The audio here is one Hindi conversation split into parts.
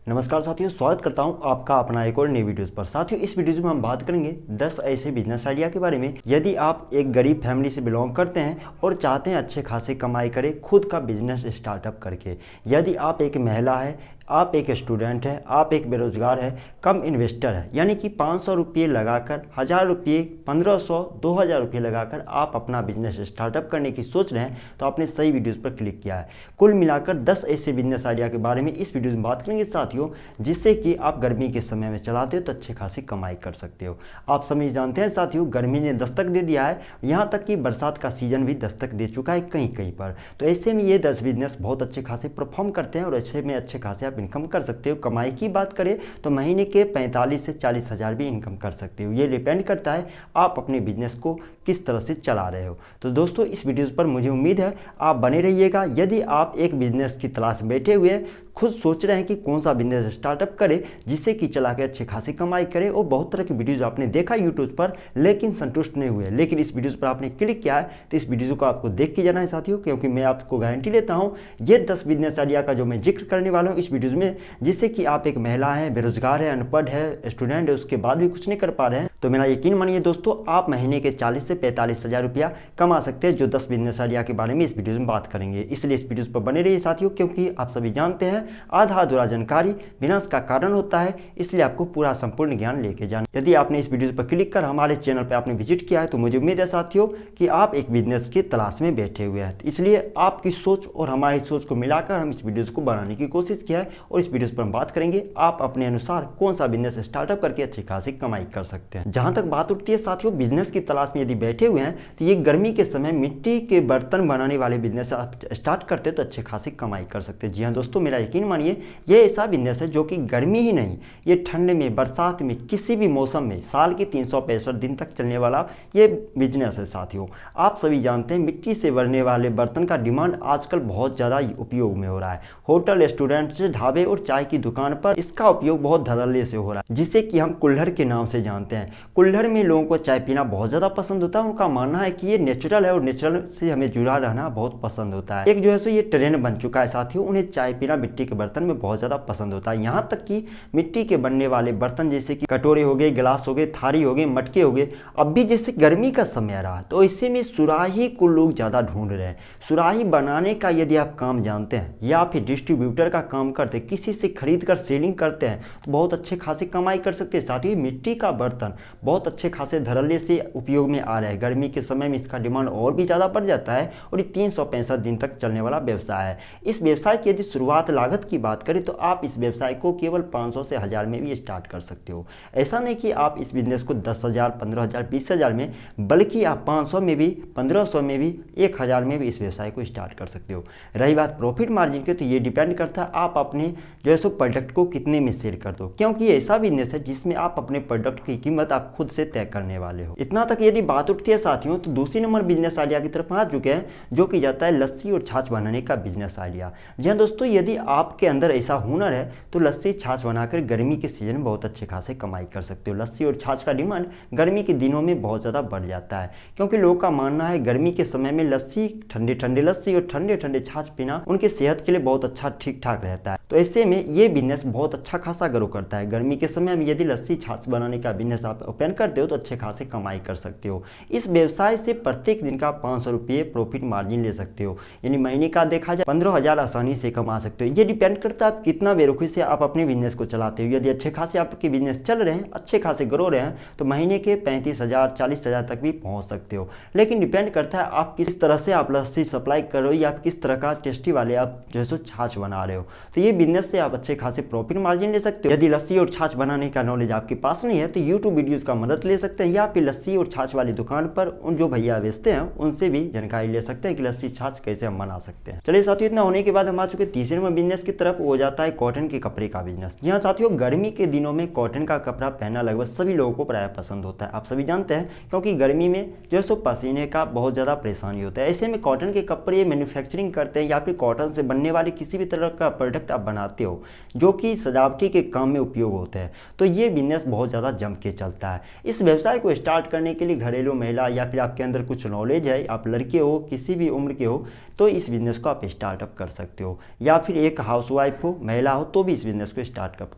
नमस्कार साथियों, स्वागत करता हूं आपका अपना एक और नई वीडियोस पर। साथियों, इस वीडियोस में हम बात करेंगे 10 ऐसे बिजनेस आइडिया के बारे में। यदि आप एक गरीब फैमिली से बिलोंग करते हैं और चाहते हैं अच्छे खासे कमाई करें खुद का बिजनेस स्टार्टअप करके, यदि आप एक महिला है, आप एक स्टूडेंट है, आप एक बेरोजगार है, कम इन्वेस्टर है, यानी कि 500 रुपये लगाकर, 1000 रुपये, 1500, 2000 रुपये लगाकर आप अपना बिजनेस स्टार्टअप करने की सोच रहे हैं, तो आपने सही वीडियोस पर क्लिक किया है। कुल मिलाकर 10 ऐसे बिजनेस आइडिया के बारे में इस वीडियो में बात करेंगे साथियों, जिससे कि आप गर्मी के समय में चलाते हो तो अच्छे खासी कमाई कर सकते हो। आप सभी जानते हैं साथियों, गर्मी ने दस्तक दे दिया है, यहाँ तक कि बरसात का सीजन भी दस्तक दे चुका है कहीं कहीं पर। तो ऐसे में ये 10 बिजनेस बहुत अच्छे खासे परफॉर्म करते हैं और ऐसे में अच्छे खासे इनकम कर सकते हो। कमाई की बात करें तो महीने के 45 से 40 हज़ार भी इनकम कर सकते हो। ये डिपेंड करता है आप अपने बिजनेस को किस तरह से चला रहे हो। तो दोस्तों, इस वीडियो पर मुझे उम्मीद है आप बने रहिएगा। यदि आप एक बिजनेस की तलाश में बैठे हुए खुद सोच रहे हैं कि कौन सा बिजनेस स्टार्टअप करें जिससे कि चला के अच्छी खासी कमाई करे, और बहुत तरह की वीडियोज आपने देखा यूट्यूब पर लेकिन संतुष्ट नहीं हुए, लेकिन इस वीडियोज पर आपने क्लिक किया है, तो इस वीडियो को आपको देख के जाना है साथियों, क्योंकि मैं आपको गारंटी लेता हूं ये 10 बिजनेस आइडिया का जो मैं जिक्र करने वाला हूं इस वीडियोज में, जिससे कि आप एक महिला है, बेरोजगार है, अनपढ़ है, स्टूडेंट है, उसके बाद भी कुछ नहीं कर पा रहे हैं, तो मेरा यकीन मानिए दोस्तों, आप महीने के 40 से 45 हज़ार रुपया कमा सकते हैं। जो 10 बिजनेस आइडिया के बारे में इस वीडियो में बात करेंगे, इसलिए इस वीडियो पर बने रहिए साथियों, क्योंकि आप सभी जानते हैं आधा अधूरा जानकारी विनाश का कारण होता है, इसलिए आपको पूरा संपूर्ण ज्ञान लेके जाना। यदि आपने इस वीडियो पर क्लिक कर हमारे चैनल पर आपने विजिट किया है, तो मुझे उम्मीद है साथियों कि आप एक बिजनेस की तलाश में बैठे हुए हैं। इसलिए आपकी सोच और हमारी सोच को मिलाकर हम इस वीडियो को बनाने की कोशिश किया है, और इस वीडियो पर हम बात करेंगे आप अपने अनुसार कौन सा बिजनेस स्टार्टअप करके अच्छी खासी कमाई कर सकते हैं। जहां तक बात उठती है साथियों बिजनेस की तलाश में यदि बैठे हुए हैं, तो ये गर्मी के समय मिट्टी के बर्तन बनाने वाले बिजनेस आप स्टार्ट करते तो अच्छे खासी कमाई कर सकते हैं। जी हाँ दोस्तों, मेरा यकीन मानिए ये ऐसा बिजनेस है जो कि गर्मी ही नहीं, ये ठंड में, बरसात में, किसी भी मौसम में साल के 365 दिन तक चलने वाला ये बिजनेस है साथियों। आप सभी जानते हैं मिट्टी से बनने वाले बर्तन का डिमांड आजकल बहुत ज़्यादा उपयोग में हो रहा है। होटल, रेस्टोरेंट, ढाबे और चाय की दुकान पर इसका उपयोग बहुत धड़ल्ले से हो रहा है, जिसे कि हम कुल्हड़ के नाम से जानते हैं। कुल्हड़ में लोगों को चाय पीना बहुत ज़्यादा पसंद होता है। उनका मानना है कि ये नेचुरल है और नेचुरल से हमें जुड़ा रहना बहुत पसंद होता है। एक जो है सो ये ट्रेंड बन चुका है साथियों, उन्हें चाय पीना मिट्टी के बर्तन में बहुत ज़्यादा पसंद होता है। यहाँ तक कि मिट्टी के बनने वाले बर्तन जैसे कि कटोरे हो गए, गिलास हो गए, थारी हो गए, मटके हो गए, अब भी जैसे गर्मी का समय रहा तो इसी में सुराही को लोग ज़्यादा ढूंढ रहे हैं। सुराही बनाने का यदि आप काम जानते हैं या फिर डिस्ट्रीब्यूटर का काम करते हैं, किसी से खरीद कर सेलिंग करते हैं, तो बहुत अच्छे खासे कमाई कर सकते हैं। साथ ही मिट्टी का बर्तन बहुत अच्छे खासे धड़ल्ले से उपयोग में आ रहा है। गर्मी के समय में इसका डिमांड और भी ज़्यादा बढ़ जाता है, और ये 365 दिन तक चलने वाला व्यवसाय है। इस व्यवसाय की यदि शुरुआत लागत की बात करें तो आप इस व्यवसाय को केवल 500 से 1000 में भी स्टार्ट कर सकते हो। ऐसा नहीं कि आप इस बिजनेस को 10,000, 15,000, 20,000 में, बल्कि आप 500 में भी, 1500 में भी, 1000 में भी इस व्यवसाय को स्टार्ट कर सकते हो। रही बात प्रॉफिट मार्जिन की, तो ये डिपेंड करता है आप अपने जो है सो प्रोडक्ट को कितने में सेल कर दो, क्योंकि ये ऐसा बिजनेस है जिसमें आप अपने प्रोडक्ट की कीमत आप खुद से तय करने वाले हो। इतना तक यदि बात उठती है साथियों, तो दूसरी नंबर बिजनेस आइडिया की तरफ आ चुके हैं, जो कि जाता है लस्सी और छाछ बनाने का बिजनेस आइडिया। जी हाँ दोस्तों, यदि आपके अंदर ऐसा हुनर है तो लस्सी छाछ बनाकर गर्मी के सीजन में बहुत अच्छे खासे कमाई कर सकते हो। लस्सी और छाछ का डिमांड गर्मी के दिनों में बहुत ज़्यादा बढ़ जाता है, क्योंकि लोगों का मानना है गर्मी के समय में लस्सी, ठंडे ठंडे लस्सी और ठंडे ठंडे छाछ पीना उनकी सेहत के लिए बहुत अच्छा ठीक ठाक रहता है। तो ऐसे में ये बिजनेस बहुत अच्छा खासा ग्रो करता है। गर्मी के समय में यदि लस्सी छाछ बनाने का बिजनेस आप ओपन करते हो तो अच्छे खासे कमाई कर सकते हो। इस व्यवसाय से प्रत्येक दिन का 500 रुपये प्रॉफिट मार्जिन ले सकते हो, यानी महीने का देखा जाए 15,000 आसानी से कमा सकते हो। ये डिपेंड करता है आप कितना बेरुखी से आप अपने बिजनेस को चलाते हो। यदि अच्छे खासे आपके बिजनेस चल रहे हैं, अच्छे खासे ग्रो रहे हैं, तो महीने के 35,000, 40,000 तक भी पहुंच सकते हो। लेकिन डिपेंड करता है आप किस तरह से आप लस्सी सप्लाई कर रहे हो या आप किस तरह का टेस्टी वाले आप जो है सो छाछ बना रहे हो, तो ये बिजनेस से आप अच्छे खासे प्रॉफिट मार्जिन ले सकते हो। यदि लस्सी और छाछ बनाने का नॉलेज आपके पास नहीं है तो यूट्यूब वीडियोज का मदद ले सकते हैं, या फिर लस्सी और छाछ वाली दुकान पर उन जो भैया बेचते हैं उनसे भी जानकारी ले सकते हैं कि लस्सी छाछ कैसे हम बना सकते हैं। चलिए साथियों, इतना होने के बाद हम आ चुके तीसरे नंबर बिजनेस की तरफ, हो जाता है कॉटन के कपड़े का बिजनेस। यहाँ साथियों गर्मी के दिनों में कॉटन का कपड़ा पहनना लगभग सभी लोगों को प्राय पसंद होता है। आप सभी जानते हैं, क्योंकि गर्मी में जो है सो पसीने का बहुत ज़्यादा परेशानी होता है। ऐसे में कॉटन के कपड़े मैन्युफैक्चरिंग करते हैं या फिर कॉटन से बनने वाले किसी भी तरह का प्रोडक्ट आप बनाते हो जो कि सजावटी के काम में उपयोग होते हैं, तो ये बिजनेस बहुत ज़्यादा जम के चलता है। रहता है। इस व्यवसाय को स्टार्ट करने के लिए घरेलू महिला या फिर आपके अंदर कुछ नॉलेज है, आप लड़के हो, किसी भी उम्र के हो, तो इस बिज़नेस को आप स्टार्टअप कर सकते हो, या फिर एक हाउसवाइफ हो, महिला हो, तो भी इस बिज़नेस को स्टार्टअप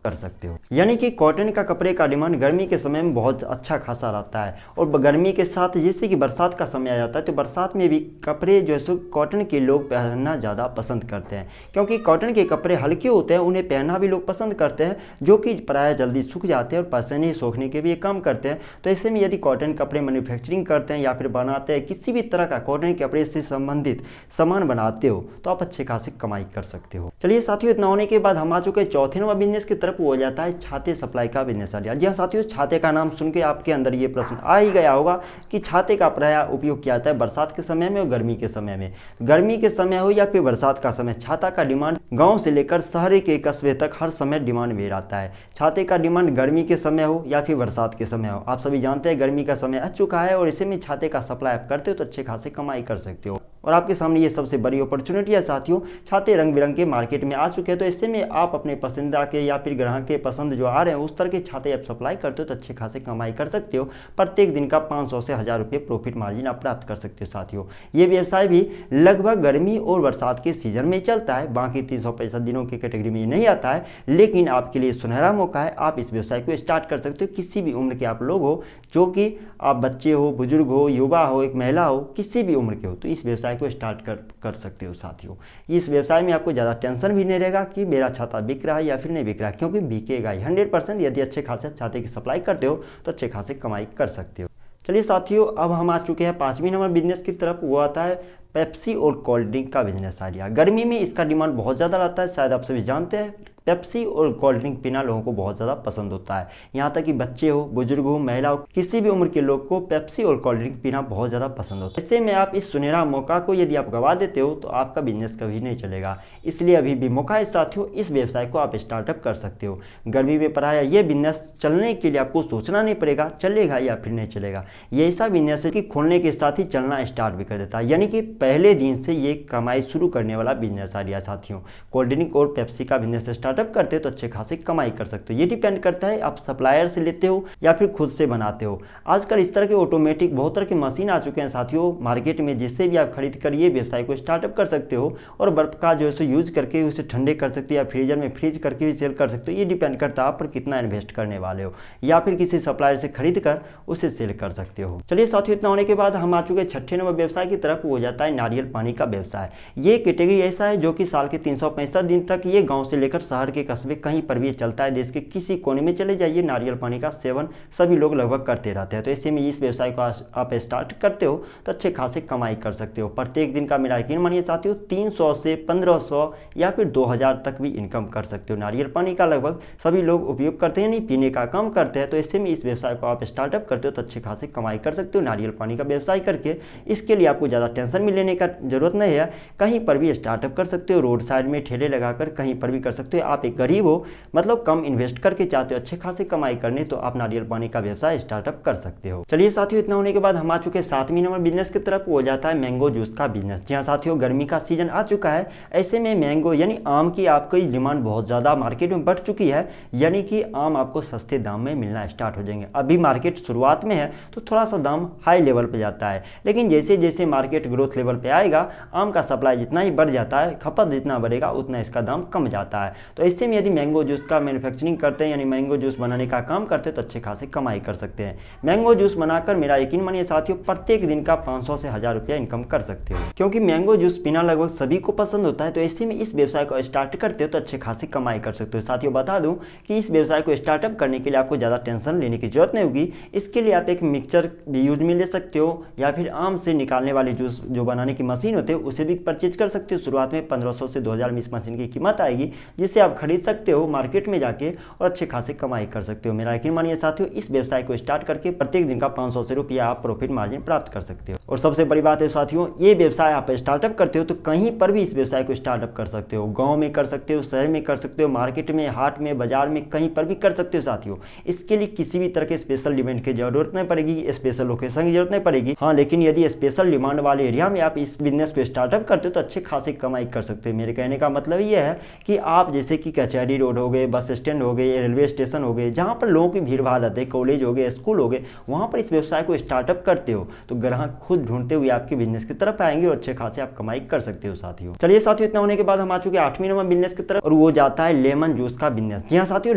कर सकते हो। यानी कि कॉटन का कपड़े का डिमांड गर्मी के समय में बहुत अच्छा खासा रहता है, और गर्मी के साथ जैसे कि बरसात का समय आ जाता है तो बरसात में भी कपड़े जो है सो कॉटन के लोग पहनना ज़्यादा पसंद करते हैं, क्योंकि कॉटन के कपड़े हल्के होते हैं, उन्हें पहनना भी लोग पसंद करते हैं, जो कि प्रायः जल्दी सूख जाते हैं और पसीने सूखने के भी ये काम करते हैं। तो ऐसे में यदि कॉटन कपड़े मैन्युफैक्चरिंग करते हैं या फिर बनाते हैं, किसी भी तरह का कॉटन कपड़े से संबंधित सामान बनाते हो, तो आप अच्छे खासी कमाई कर सकते हो। चलिए साथियों, इतना होने के बाद हम आ चुके हैं चौथे नंबर बिजनेस की तरफ, वो हो जाता है छाते सप्लाई का बिजनेस आइडिया। जी हाँ साथियों, छाते का नाम सुन के आपके अंदर ये प्रश्न आ ही गया होगा कि छाते का प्रायः उपयोग किया जाता है बरसात के समय में और गर्मी के समय में। गर्मी के समय हो या फिर बरसात का समय, छाता का डिमांड गांव से लेकर शहर के कस्बे तक हर समय डिमांड में रहता है। छाते का डिमांड गर्मी के समय हो या फिर बरसात के समय हो, आप सभी जानते हैं गर्मी का समय आ चुका है और इसे में छाते का सप्लाई आप करते हो तो अच्छे खासे कमाई कर सकते हो। और आपके सामने ये सबसे बड़ी अपॉर्चुनिटी है साथियों, छाते रंग बिरंग के मार्केट में आ चुके हैं, तो इससे में आप अपने पसंदीदा के या फिर ग्राहक के पसंद जो आ रहे हैं उस तरह के छाते आप सप्लाई करते हो तो अच्छे खासे कमाई कर सकते हो। प्रत्येक दिन का 500 से 1000 रुपये प्रॉफिट मार्जिन आप प्राप्त कर सकते हो साथियों। ये व्यवसाय भी लगभग गर्मी और बरसात के सीजन में चलता है, बाकी 365 दिनों की कैटेगरी में ये नहीं आता है, लेकिन आपके लिए सुनहरा मौका है, आप इस व्यवसाय को स्टार्ट कर सकते हो। किसी भी उम्र के आप लोग हो, जो कि आप बच्चे हो, बुजुर्ग हो, युवा हो, एक महिला हो, किसी भी उम्र के हो, तो इस व्यवसाय को स्टार्ट कर सकते हो साथियों। इस व्यवसाय में आपको ज़्यादा टेंशन भी नहीं रहेगा कि मेरा छाता बिक रहा है या फिर नहीं बिक रहा है, क्योंकि बिकेगा ही 100%। यदि अच्छे खासे छाते की सप्लाई करते हो तो अच्छे खासे कमाई कर सकते हो। चलिए साथियों, अब हम आ चुके हैं 5वीं नंबर बिजनेस की तरफ, वो आता है पेप्सी और कोल्ड ड्रिंक का बिजनेस आइडिया। गर्मी में इसका डिमांड बहुत ज़्यादा रहता है, शायद आप सभी जानते हैं। पेप्सी और कोल्ड ड्रिंक पीना लोगों को बहुत ज़्यादा पसंद होता है, यहाँ तक कि बच्चे हो, बुजुर्ग हो, महिला हो, किसी भी उम्र के लोग को पेप्सी और कोल्ड ड्रिंक पीना बहुत ज़्यादा पसंद होता है। ऐसे में आप इस सुनहरा मौका को यदि आप गवा देते हो तो आपका बिजनेस कभी नहीं चलेगा, इसलिए अभी भी मौका है साथियों, इस व्यवसाय को आप स्टार्टअप कर सकते हो। गर्मी में प्रायः ये बिजनेस चलने के लिए आपको सोचना नहीं पड़ेगा चलेगा या फिर नहीं चलेगा। ये ऐसा बिजनेस है कि खोलने के साथ ही चलना स्टार्ट भी कर देता है, यानी कि पहले दिन से ये कमाई शुरू करने वाला बिजनेस आइडिया साथियों। कोल्ड ड्रिंक और पेप्सी का बिजनेस स्टार्टअप करते हो तो अच्छे खासे कमाई कर सकते हो। ये डिपेंड करता है आप सप्लायर से लेते हो या फिर खुद से बनाते हो। आजकल इस तरह के ऑटोमेटिक बहुत तरह के मशीन आ चुके हैं साथियों मार्केट में, जिससे भी आप खरीद कर ये व्यवसाय को स्टार्टअप कर सकते हो और बर्फ का जो है सो यूज करके उसे ठंडे कर सकते हो या फ्रीजर में फ्रीज करके भी सेल कर सकते हो। ये डिपेंड करता है आप पर कितना इन्वेस्ट करने वाले हो, या फिर किसी सप्लायर से खरीद कर उसे सेल कर सकते हो। चलिए साथियों, इतना होने के बाद हम आ चुके हैं 6ठे नंबर व्यवसाय की तरफ, हो जाता है नारियल पानी का व्यवसाय। ये कैटेगरी ऐसा है जो कि साल के 365 दिन तक ये गाँव से लेकर शहर के कस्बे कहीं पर भी चलता है। देश के किसी कोने में चले जाइए, नारियल पानी का सेवन सभी लोग लगभग करते रहते हैं। तो ऐसे में इस व्यवसाय को आप स्टार्ट करते हो तो अच्छे खासे कमाई कर सकते हो। प्रत्येक दिन का मेरा यकीन मानिए साथियों 300 से 1500 या फिर 2000 तक भी इनकम कर सकते हो। नारियल पानी का लगभग सभी लोग उपयोग करते हैं, नहीं पीने का काम करते हैं। तो ऐसे में इस व्यवसाय को आप स्टार्टअप करते हो तो अच्छे खासे कमाई कर सकते हो नारियल पानी का व्यवसाय करके। इसके लिए आपको ज़्यादा टेंशन भी लेने का जरूरत नहीं है, कहीं पर भी स्टार्टअप कर सकते हो, रोड साइड में ठेले लगाकर कहीं पर भी कर सकते हो। आप एक गरीब हो, मतलब कम इन्वेस्ट करके चाहते हो अच्छे खासे कमाई करने, तो आप नारियल पानी का व्यवसाय स्टार्टअप कर सकते हो। चलिए साथियों, इतना होने के बाद हम आ चुके 7वीं नंबर बिजनेस की तरफ, हो जाता है मैंगो जूस का बिजनेस। जी हाँ साथियों, गर्मी का सीजन आ चुका है, ऐसे में मैंगो यानी आम की आपकी डिमांड बहुत ज़्यादा मार्केट में बढ़ चुकी है, यानी कि आम आपको सस्ते दाम में मिलना स्टार्ट हो जाएंगे। अभी मार्केट शुरुआत में है तो थोड़ा सा दाम हाई लेवल पर जाता है, लेकिन जैसे जैसे मार्केट ग्रोथ लेवल पर आएगा, आम का सप्लाई जितना ही बढ़ जाता है, खपत जितना बढ़ेगा उतना इसका दाम कम जाता है। तो ऐसे में यदि मैंगो जूस का मैन्युफैक्चरिंग करते हैं, यानी मैंगो जूस बनाने का काम करते हैं, तो अच्छे खासे कमाई कर सकते हैं। मैंगो जूस बनाकर मेरा यकीन मानिए साथियों प्रत्येक दिन का 500 से 1000 रुपया इनकम कर सकते हो, क्योंकि मैंगो जूस पीना लगभग सभी को पसंद होता है। तो ऐसे में इस व्यवसाय को स्टार्ट करते हो तो अच्छे खासी कमाई कर सकते हो। साथियों बता दूं कि इस व्यवसाय को स्टार्टअप करने के लिए आपको ज़्यादा टेंशन लेने की जरूरत नहीं होगी। इसके लिए आप एक मिक्सचर भी यूज में ले सकते हो, या फिर आम से निकालने वाली जूस जो बनाने की मशीन होते है उसे भी परचेज कर सकते हो। शुरुआत में 1500 से 2000 में इस मशीन की कीमत आएगी, जिसे आप खरीद सकते हो मार्केट में जाके और अच्छे खासे कमाई कर सकते हो। मेरा यकीन मानिए साथियों इस व्यवसाय को स्टार्ट करके प्रत्येक दिन का 500 से रुपया आप प्रॉफिट मार्जिन प्राप्त कर सकते हो। और सबसे बड़ी बात है साथियों, ये व्यवसाय आप स्टार्टअप करते हो तो कहीं पर भी इस व्यवसाय को स्टार्टअप कर सकते हो। गांव में कर सकते हो, शहर में कर सकते हो, मार्केट में, हाट में, बाजार में, कहीं पर भी कर सकते हो साथियों। इसके लिए किसी भी तरह के स्पेशल डिमांड की जरूरत नहीं पड़ेगी, स्पेशल लोकेशन की जरूरत नहीं पड़ेगी। हाँ, लेकिन यदि स्पेशल डिमांड वाले एरिया में आप इस बिजनेस को स्टार्टअप करते हो तो अच्छे खासी कमाई कर सकते हो। मेरे कहने का मतलब ये है कि आप जैसे जैसे कि कचहरी रोड हो गए, बस स्टैंड हो गए, रेलवे स्टेशन हो गए, जहाँ पर लोगों की भीड़ भाड़ रहती है, कॉलेज हो गए, स्कूल हो गए, वहाँ पर इस व्यवसाय को स्टार्टअप करते हो तो ग्राहक खुद ढूंढते हुए आपके बिजनेस की तरफ आएंगे और अच्छे खासे आप कमाई कर सकते हो साथियों। चलिए साथियों, इतना होने के बाद हम आ चुके 8वें नंबर बिजनेस की तरफ और वो जाता है लेमन जूस का बिजनेस। जी हाँ साथियों,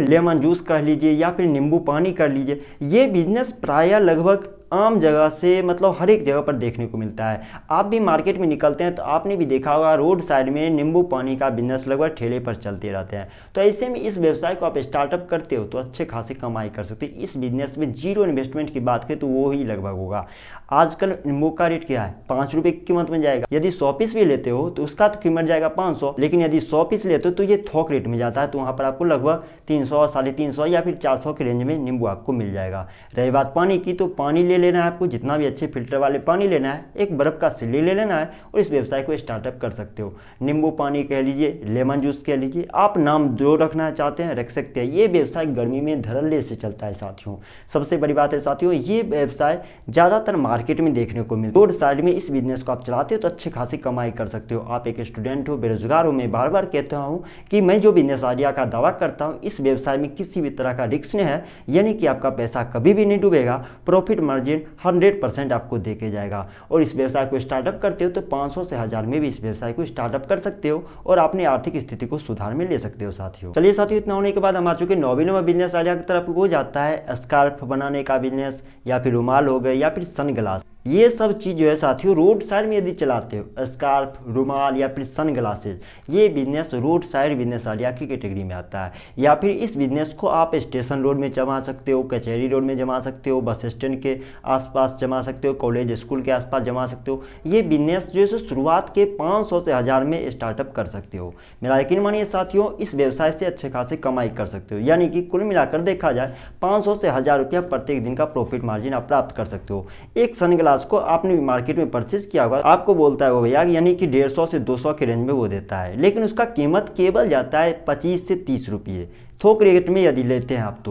लेमन जूस कह लीजिए या फिर नींबू पानी कर लीजिए, ये बिजनेस प्रायः लगभग आम जगह से मतलब हर एक जगह पर देखने को मिलता है। आप भी मार्केट में निकलते हैं तो आपने भी देखा होगा रोड साइड में नींबू पानी का बिजनेस लगभग ठेले पर चलते रहते हैं। तो ऐसे में इस व्यवसाय को आप स्टार्टअप करते हो तो अच्छे खासी कमाई कर सकते हो। इस बिजनेस में जीरो इन्वेस्टमेंट की बात करें तो वो ही लगभग होगा। आजकल नींबू का रेट क्या है, 5 रुपये की कीमत में जाएगा। यदि 100 पीस भी लेते हो तो उसका तो कीमत जाएगा 500, लेकिन यदि 100 पीस लेते हो तो ये थोक रेट में जाता है, तो वहाँ पर आपको लगभग 300, 350 या फिर 400 के रेंज में नींबू आपको मिल जाएगा। रही बात पानी की, तो पानी ले लेना है आपको, जितना भी अच्छे फिल्टर वाले पानी लेना है, एक बर्फ का सिल्ली ले लेना है और इस व्यवसाय को स्टार्टअप कर सकते हो। नींबू पानी कह लीजिए, लेमन जूस कह लीजिए, आप नाम जो रखना चाहते हैं रख सकते हैं। ये व्यवसाय गर्मी में धड़ल्ले से चलता है साथियों। सबसे बड़ी बात है साथियों, ये व्यवसाय ज़्यादातर मार्केट में देखने को रोड साइड में इस बिजनेस को आप चलाते हो तो अच्छी खासी कमाई कर सकते हो। आप एक स्टूडेंट हो, बेरोजगार हो, मैं बार बार कहता हूँ कि मैं जो बिजनेस आइडिया का दावा करता हूँ इस व्यवसाय में किसी भी तरह का रिस्क नहीं है, यानी कि आपका पैसा कभी भी नहीं डूबेगा, प्रॉफिट मार्जिन 100% आपको देके जाएगा। और इस व्यवसाय को स्टार्टअप करते हो तो 500 से 1000 में भी इस व्यवसाय को स्टार्टअप कर सकते हो और अपनी आर्थिक स्थिति को सुधार में ले सकते हो साथियों। चलिए साथियों, इतना होने के बाद हम आ चुके 9वें नंबर बिजनेस आइडिया की तरफ। वो जाता है स्कार्फ बनाने का बिजनेस, या फिर रुमाल हो गए, या फिर सनग्लास। ये सब चीज़ जो है साथियों रोड साइड में यदि चलाते हो, स्कार्फ, रुमाल या फिर सन ग्लासेज, ये business road side business idea की कैटेगरी में आता है। या फिर इस बिजनेस को आप स्टेशन रोड में जमा सकते हो, कचहरी रोड में जमा सकते हो, बस स्टैंड के आसपास जमा सकते हो, कॉलेज स्कूल के आसपास जमा सकते हो। ये बिजनेस जो है शुरुआत के 500 से 1000 में स्टार्टअप कर सकते हो। मेरा यकीन मानिए साथियों, इस व्यवसाय से अच्छे खासे कमाई कर सकते हो, यानी कि कुल मिलाकर देखा जाए 500 से 1000 रुपया प्रत्येक दिन का प्रॉफिट मार्जिन आप प्राप्त कर सकते हो। एक सन ग्लास को आपने मार्केट में परचेज किया होगा, आपको बोलता है वो भैया, यानी कि 150 से 200 के रेंज में वो देता है, लेकिन उसका कीमत केवल जाता है 25 से 30 रुपये थोक रेट में यदि लेते हैं आप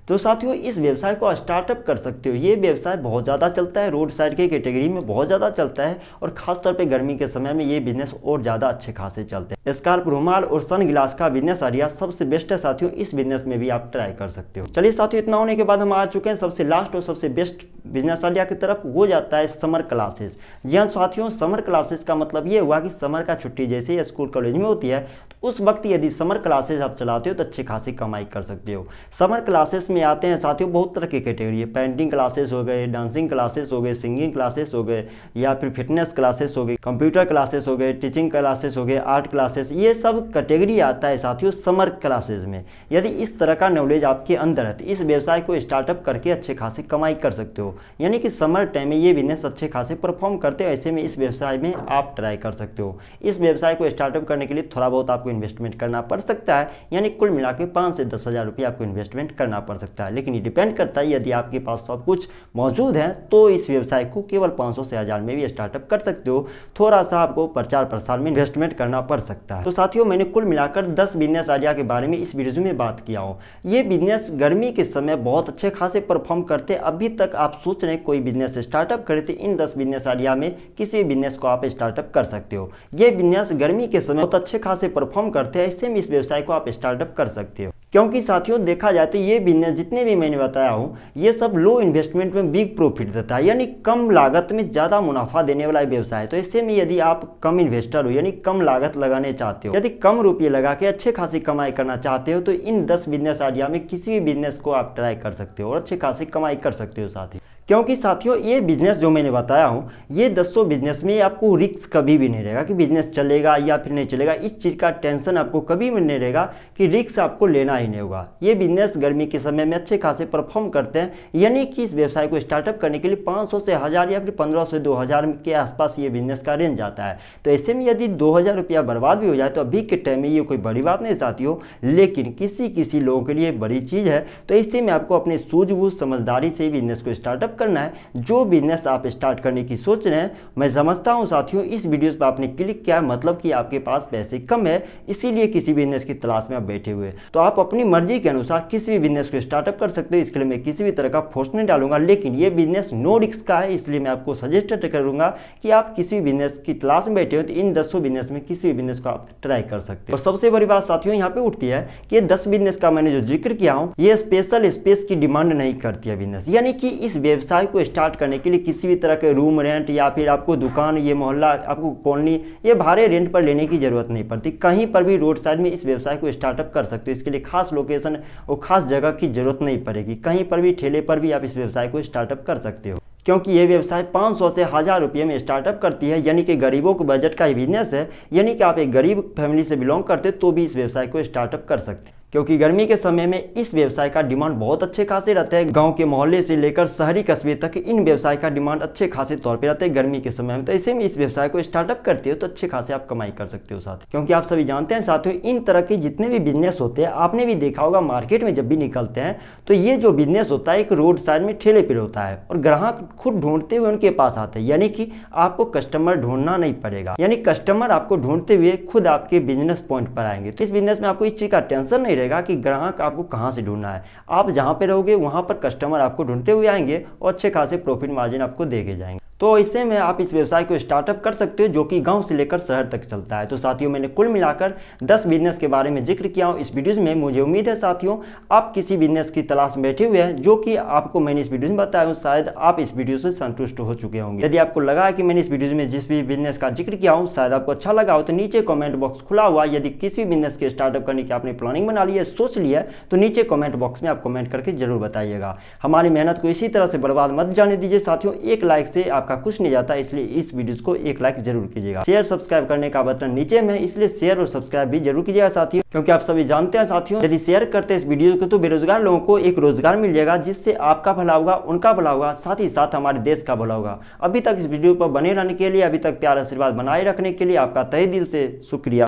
तो साथियों इस व्यवसाय को स्टार्टअप कर सकते हो। ये व्यवसाय बहुत ज़्यादा चलता है, रोड साइड के कैटेगरी में बहुत ज़्यादा चलता है और खासतौर पे गर्मी के समय में ये बिजनेस और ज़्यादा अच्छे खासे चलते हैं। स्कार्फ, रुमाल और सन ग्लास का बिजनेस आइडिया सबसे बेस्ट है साथियों, इस बिजनेस में भी आप ट्राई कर सकते हो। चलिए साथियों, इतना होने के बाद हम आ चुके हैं सबसे लास्ट और सबसे बेस्ट बिजनेस आइडिया की तरफ। वो जाता है समर क्लासेस। जी हाँ साथियों, समर क्लासेस का मतलब ये हुआ कि समर का छुट्टी जैसे ही स्कूल कॉलेज में होती है तो उस वक्त यदि समर क्लासेस आप चलाते हो तो अच्छी खासी कमाई कर सकते हो। समर क्लासेस में आते हैं साथियों बहुत तरह की कैटेगरी है। पेंटिंग क्लासेस हो गए, डांसिंग क्लासेस हो गए, सिंगिंग क्लासेस हो गए, या फिर फिटनेस क्लासेस हो गई, कंप्यूटर क्लासेस हो गए, टीचिंग क्लासेस हो गए, आर्ट क्लासेस, ये सब कैटेगरी आता है साथियों समर क्लासेस में। यदि इस तरह का नॉलेज आपके अंदर है तो इस व्यवसाय को स्टार्टअप करके अच्छे खासी कमाई कर सकते हो, यानी कि समर टाइम में ये बिजनेस अच्छे खासे परफॉर्म करते हो। ऐसे में इस व्यवसाय में आप ट्राई कर सकते हो। इस व्यवसाय को स्टार्टअप करने के लिए थोड़ा बहुत आपको इन्वेस्टमेंट करना पड़ सकता है, यानी कुल मिला के 5 से 10 हज़ार रुपये आपको इन्वेस्टमेंट करना पड़ सकता है, लेकिन ये डिपेंड करता है यदि आपके पास सब कुछ मौजूद है तो इस व्यवसाय को केवल 500 से 1000 में भी स्टार्टअप कर सकते हो। थोड़ा सा आपको प्रचार प्रसार में इन्वेस्टमेंट करना पड़ सकता है। तो साथियों, मैंने कुल मिलाकर 10 बिजनेस आइडिया के बारे में इस वीडियो में बात किया हूँ। ये बिजनेस गर्मी के समय बहुत अच्छे खासे परफॉर्म करते। अभी तक आप सोच रहे हैं कोई बिजनेस स्टार्टअप करे तो इन 10 बिजनेस आइडिया में किसी भी बिजनेस को आप स्टार्टअप कर सकते हो। ये बिजनेस गर्मी के समय बहुत अच्छे खासे परफॉर्म करते हैं, ऐसे में इस व्यवसाय को आप स्टार्टअप कर सकते हो। क्योंकि साथियों देखा जाए तो ये बिजनेस जितने भी मैंने बताया हूँ ये सब लो इन्वेस्टमेंट में बिग प्रॉफिट देता है, यानी कम लागत में ज़्यादा मुनाफा देने वाला व्यवसाय है। तो इससे में यदि आप कम इन्वेस्टर हो, यानी कम लागत लगाने चाहते हो, यदि कम रुपये लगा के अच्छे खासी कमाई करना चाहते हो तो इन 10 बिजनेस आइडिया में किसी भी बिजनेस को आप ट्राई कर सकते हो और अच्छे खासी कमाई कर सकते हो साथी। क्योंकि साथियों ये बिजनेस जो मैंने बताया हूँ ये 200 बिजनेस में आपको रिस्क कभी भी नहीं रहेगा कि बिजनेस चलेगा या फिर नहीं चलेगा। इस चीज़ का टेंशन आपको कभी भी नहीं रहेगा कि रिस्क आपको लेना ही नहीं होगा। ये बिजनेस गर्मी के समय में अच्छे खासे परफॉर्म करते हैं, यानी कि इस व्यवसाय को स्टार्टअप करने के लिए 500 से 1000 या फिर 1500 से 2000 के आसपास ये बिजनेस का रेंज आता है। तो ऐसे में यदि 2000 रुपया बर्बाद भी हो जाए तो अभी के टाइम में ये कोई बड़ी बात नहीं साथियों, लेकिन किसी लोगों के लिए बड़ी चीज़ है। तो ऐसे में आपको अपने सूझबूझ समझदारी से बिजनेस को स्टार्टअप स्टार्टअप करना है, जो बिजनेस आप स्टार्ट करने की सोच रहे हैं। मैं समझता हूं साथियों इस वीडियोस पर आपने क्लिक किया, मतलब कि आपके पास पैसे कम है, इसीलिए किसी बिजनेस की तलाश में आप बैठे हुए। तो आप अपनी मर्जी के अनुसार किसी भी बिजनेस को स्टार्टअप कर सकते हो। इसके लिए मैं किसी भी तरह का फोर्स नहीं डालूंगा, लेकिन ये बिजनेस नो रिस्क का है, इसलिए मैं आपको सजेस्ट करूंगा कि आप किसी भी बिजनेस की तलाश में बैठे हो तो इन 10 बिजनेस में किसी भी बिजनेस को आप ट्राई कर सकते हो। और सबसे बड़ी बात साथियों यहाँ पे उठती है कि ये 10 बिजनेस का मैंने जो जिक्र किया हूँ, ये स्पेशल स्पेस की डिमांड नहीं करती है बिजनेस, यानी कि इस व्यवसाय को स्टार्ट करने के लिए किसी भी तरह के रूम रेंट या फिर आपको दुकान, ये मोहल्ला, आपको कॉलोनी, ये भाड़े रेंट पर लेने की जरूरत नहीं पड़ती। कहीं पर भी रोड साइड में इस व्यवसाय को स्टार्टअप कर सकते हो। इसके लिए खास लोकेशन और खास जगह की जरूरत नहीं पड़ेगी। कहीं पर भी ठेले पर भी आप इस व्यवसाय को स्टार्टअप कर सकते हो, क्योंकि ये व्यवसाय 500 से 1000 रुपये में स्टार्टअप करती है, यानी कि गरीबों को बजट का ही बिजनेस है। यानी कि आप एक गरीब फैमिली से बिलोंग करते तो भी इस व्यवसाय को स्टार्टअप कर सकते हैं, क्योंकि गर्मी के समय में इस व्यवसाय का डिमांड बहुत अच्छे खासे रहता है। गांव के मोहल्ले से लेकर शहरी कस्बे तक इन व्यवसाय का डिमांड अच्छे खासे तौर पे रहता है गर्मी के समय में। तो ऐसे में इस व्यवसाय को स्टार्टअप करते हो तो अच्छे खासे आप कमाई कर सकते हो साथ, क्योंकि आप सभी जानते हैं साथियों इन तरह के जितने भी बिजनेस होते हैं, आपने भी देखा होगा मार्केट में जब भी निकलते हैं तो ये जो बिजनेस होता है एक रोड साइड में ठेले पर होता है और ग्राहक खुद ढूंढते हुए उनके पास आते हैं, यानी कि आपको कस्टमर ढूंढना नहीं पड़ेगा, यानी कस्टमर आपको ढूंढते हुए खुद आपके बिजनेस पॉइंट पर आएंगे। तो इस बिजनेस में आपको इस चीज का टेंशन नहीं रहेगा कि ग्राहक आपको कहां से ढूंढना है। आप जहां पे रहोगे वहां पर कस्टमर आपको ढूंढते हुए आएंगे और अच्छे खासे प्रॉफिट मार्जिन आपको देके जाएंगे। तो इससे में आप इस व्यवसाय को स्टार्टअप कर सकते हो, जो कि गांव से लेकर शहर तक चलता है। तो साथियों मैंने कुल मिलाकर 10 बिजनेस के बारे में जिक्र किया हूं इस वीडियोज में। मुझे उम्मीद है साथियों आप किसी बिजनेस की तलाश में बैठे हुए हैं, जो कि आपको मैंने इस वीडियो में बताया हूं, शायद आप इस वीडियो से संतुष्ट हो चुके होंगे। यदि आपको लगा कि मैंने इस वीडियो में जिस भी बिजनेस का जिक्र किया हूं शायद आपको अच्छा लगा हो तो नीचे कॉमेंट बॉक्स खुला हुआ, यदि किसी भी बिजनेस के स्टार्टअप करने की आपने प्लानिंग बना ली है, सोच लिया है, तो नीचे कॉमेंट बॉक्स में आप कमेंट करके जरूर बताइएगा। हमारी मेहनत को इसी तरह से बर्बाद मत जाने दीजिए साथियों। एक लाइक से आपका कुछ नहीं जाता, इसलिए इस वीडियो को एक लाइक जरूर कीजिएगा। शेयर सब्सक्राइब करने का बटन नीचे में, इसलिए शेयर और सब्सक्राइब भी जरूर कीजिएगा साथियों, क्योंकि आप सभी जानते हैं साथियों यदि शेयर करते हैं इस वीडियो को तो बेरोजगार लोगों को एक रोजगार मिल जाएगा, जिससे आपका भला होगा, उनका भला होगा, साथ ही साथ हमारे देश का भला होगा। अभी तक इस वीडियो पर बने रहने के लिए, अभी तक प्यार आशीर्वाद बनाए रखने के लिए आपका तहे दिल से शुक्रिया।